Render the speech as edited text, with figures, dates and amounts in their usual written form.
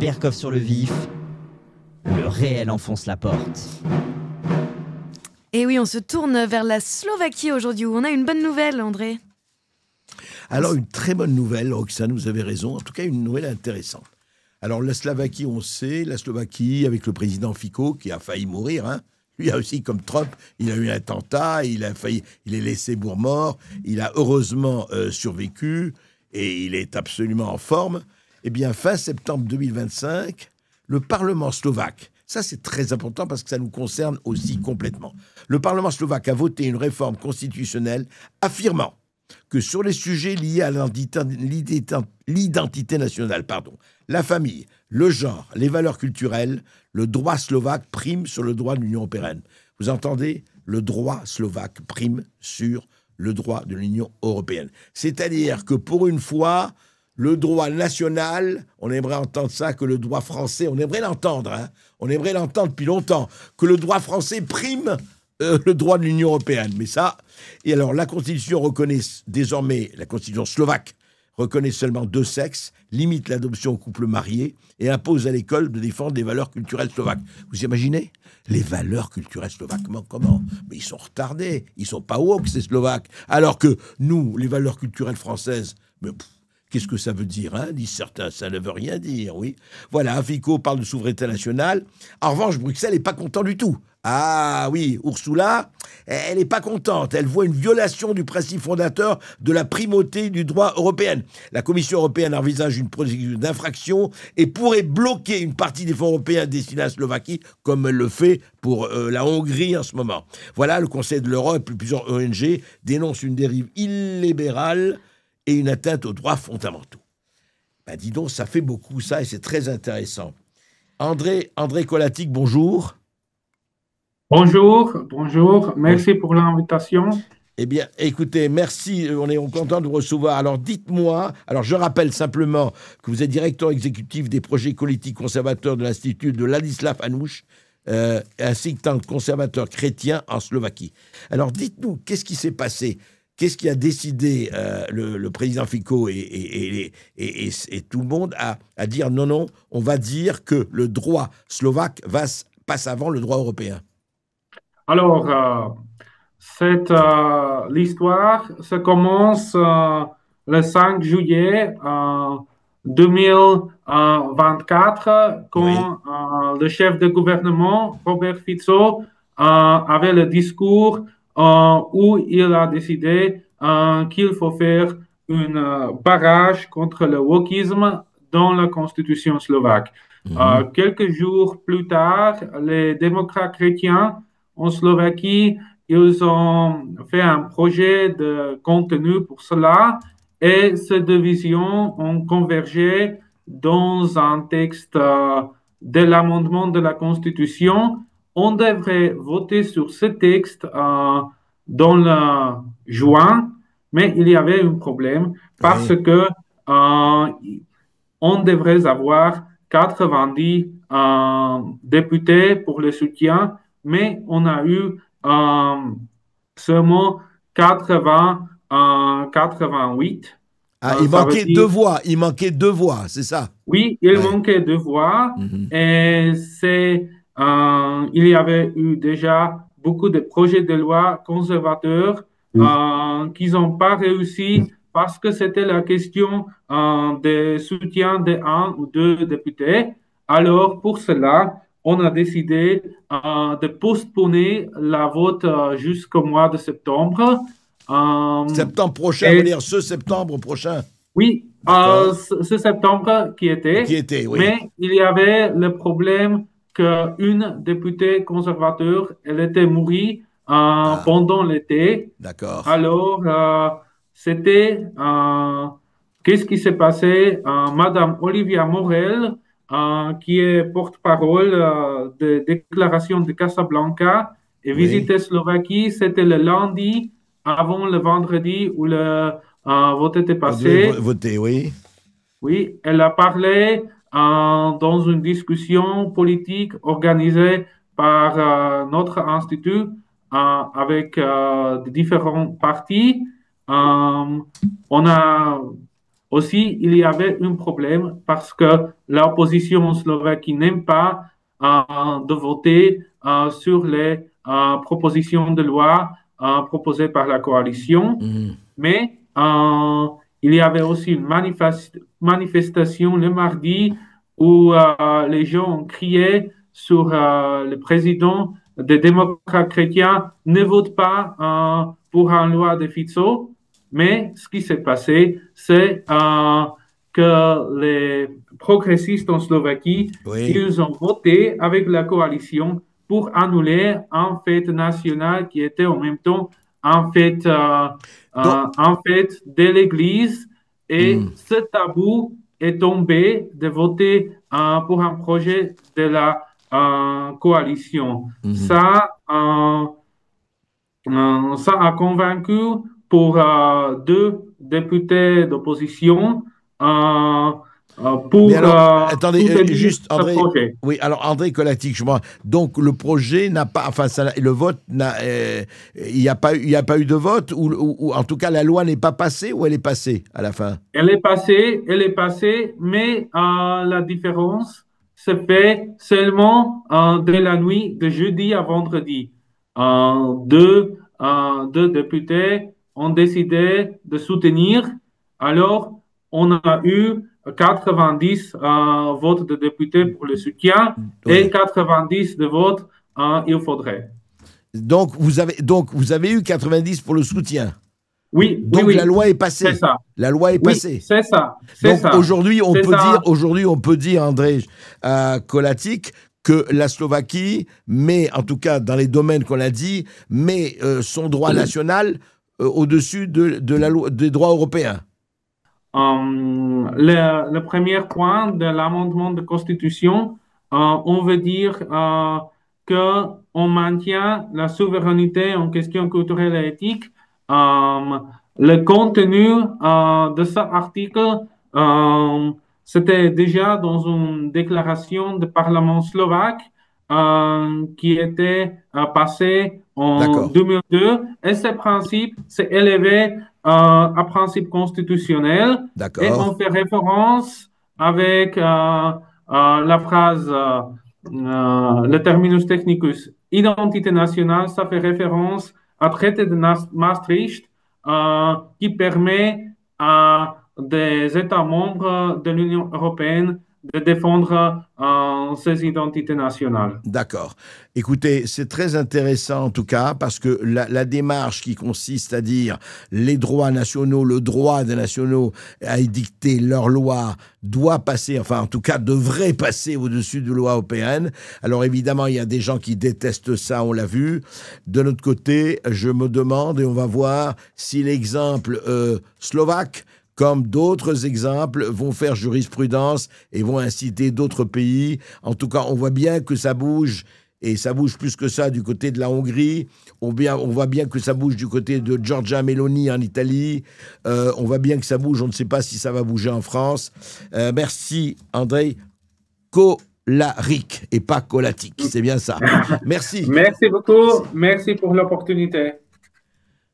Berkov sur le vif, le réel enfonce la porte. Et oui, on se tourne vers la Slovaquie aujourd'hui, où on a une bonne nouvelle, André. Alors, une très bonne nouvelle, Roxane, vous avez raison. En tout cas, une nouvelle intéressante. Alors, la Slovaquie, on sait, la Slovaquie, avec le président Fico, qui a failli mourir, hein. Lui a aussi, comme Trump, il a eu un attentat, il est laissé pour mort, il a heureusement survécu, et il est absolument en forme. Eh bien, fin septembre 2025, le Parlement slovaque, ça c'est très important parce que ça nous concerne aussi complètement. Le Parlement slovaque a voté une réforme constitutionnelle affirmant que sur les sujets liés à l'identité nationale, la famille, le genre, les valeurs culturelles, le droit slovaque prime sur le droit de l'Union européenne. Vous entendez ? Le droit slovaque prime sur le droit de l'Union européenne. C'est-à-dire que pour une fois, le droit national, on aimerait entendre ça, que le droit français, on aimerait l'entendre, hein, on aimerait l'entendre depuis longtemps, que le droit français prime le droit de l'Union européenne. Mais ça, et alors la Constitution reconnaît désormais, la Constitution slovaque reconnaît seulement 2 sexes, limite l'adoption aux couples mariés et impose à l'école de défendre les valeurs culturelles slovaques. Vous imaginez ? Les valeurs culturelles slovaques, comment ? Mais ils sont retardés, ils sont pas woke ces Slovaques. Alors que nous, les valeurs culturelles françaises, mais qu'est-ce que ça veut dire, hein ? Disent certains, ça ne veut rien dire, oui. Voilà, Fico parle de souveraineté nationale. En revanche, Bruxelles n'est pas content du tout. Ah oui, Ursula, elle n'est pas contente. Elle voit une violation du principe fondateur de la primauté du droit européen. La Commission européenne envisage une procédure d'infraction et pourrait bloquer une partie des fonds européens destinés à la Slovaquie, comme elle le fait pour la Hongrie en ce moment. Voilà, le Conseil de l'Europe et plusieurs ONG dénoncent une dérive illibérale et une atteinte aux droits fondamentaux. Ben dis donc, ça fait beaucoup ça et c'est très intéressant. André Kolatik, bonjour. Bonjour, merci pour l'invitation. Eh bien, écoutez, merci, on est content de vous recevoir. Alors, dites-moi, alors je rappelle simplement que vous êtes directeur exécutif des projets politiques conservateurs de l'Institut de Ladislav Hanouch, un think tank conservateur chrétien en Slovaquie. Alors, dites-nous, qu'est-ce qui s'est passé ? Qu'est-ce qui a décidé le président Fico et tout le monde à dire non, on va dire que le droit slovaque passe avant le droit européen ? Alors, l'histoire se commence le 5 juillet 2024 quand le chef de gouvernement, Robert Fico, avait le discours où il a décidé qu'il faut faire un barrage contre le wokisme dans la constitution slovaque. Quelques jours plus tard, les démocrates chrétiens en Slovaquie, ils ont fait un projet de contenu pour cela et ces deux visions ont convergé dans un texte de l'amendement de la Constitution. On devrait voter sur ce texte dans le juin, mais il y avait un problème parce que on devrait avoir 90 députés pour le soutien, mais on a eu seulement 88. Il manquait dire... 2 voix, c'est ça? Oui, il manquait 2 voix. Et il y avait eu déjà beaucoup de projets de loi conservateurs qui n'ont pas réussi parce que c'était la question de soutien de 1 ou 2 députés. Alors, pour cela, on a décidé de postponer la vote jusqu'au mois de septembre. Septembre prochain, veut dire ce septembre prochain? Oui, ce septembre qui était, oui. Mais il y avait le problème qu'une députée conservateur, elle était morte pendant l'été. D'accord. Alors, c'était... qu'est-ce qui s'est passé? Madame Olivia Morel, qui est porte-parole de déclaration de Casablanca, et visité Slovaquie, c'était le lundi avant le vendredi où le vote était passé. Voter, oui. Oui, elle a parlé dans une discussion politique organisée par notre institut avec différents partis. On aussi, il y avait un problème parce que l'opposition en Slovaquie n'aime pas de voter sur les propositions de loi proposées par la coalition. Mais il y avait aussi une manifestation le mardi où les gens ont crié sur le président des démocrates chrétiens ne vote pas pour une loi de Fico. Mais ce qui s'est passé, c'est que les progressistes en Slovaquie, ils ont voté avec la coalition pour annuler une fête nationale qui était en même temps une fête de l'Église. Et ce tabou est tombé de voter pour un projet de la coalition. Ça a convaincu pour deux députés d'opposition pour attendez, juste André, projet. Oui, alors André Kolatic, donc le projet n'a pas, enfin le vote il n'y a pas eu de vote ou en tout cas la loi n'est pas passée ou elle est passée à la fin? Elle est passée, mais la différence se fait seulement de la nuit de jeudi à vendredi. Deux députés ont décidé de soutenir. Alors, on a eu 90 votes de députés pour le soutien et 90 de votes il faudrait. Donc, vous avez eu 90 pour le soutien. Oui. Donc oui. La loi est passée. C'est ça. La loi est passée. C'est ça. Donc aujourd'hui, on peut dire, André Kolatic, que la Slovaquie met, en tout cas dans les domaines qu'on a dit, met son droit national au-dessus de la loi, des droits européens. Le premier point de l'amendement de constitution, on veut dire qu'on maintient la souveraineté en question culturelle et éthique. Le contenu de cet article, c'était déjà dans une déclaration du Parlement slovaque qui était passée en 2002. Et ce principe s'est élevé à principe constitutionnel. Et on fait référence avec la phrase, le terminus technicus, identité nationale, ça fait référence au traité de Maastricht qui permet à des États membres de l'Union européenne de défendre ces identités nationales. D'accord. Écoutez, c'est très intéressant en tout cas parce que la démarche qui consiste à dire les droits nationaux, le droit des nationaux à édicter leurs lois doit passer, enfin en tout cas devrait passer au-dessus de lois européennes. Alors évidemment, il y a des gens qui détestent ça, on l'a vu. De notre côté, je me demande et on va voir si l'exemple slovaque, comme d'autres exemples, vont faire jurisprudence et vont inciter d'autres pays. En tout cas, on voit bien que ça bouge, et ça bouge plus que ça du côté de la Hongrie. On voit bien que ça bouge du côté de Giorgia Meloni en Italie. On voit bien que ça bouge, on ne sait pas si ça va bouger en France. Merci, André Kolarik, et pas Kolatic, c'est bien ça. Merci. Merci beaucoup, merci pour l'opportunité.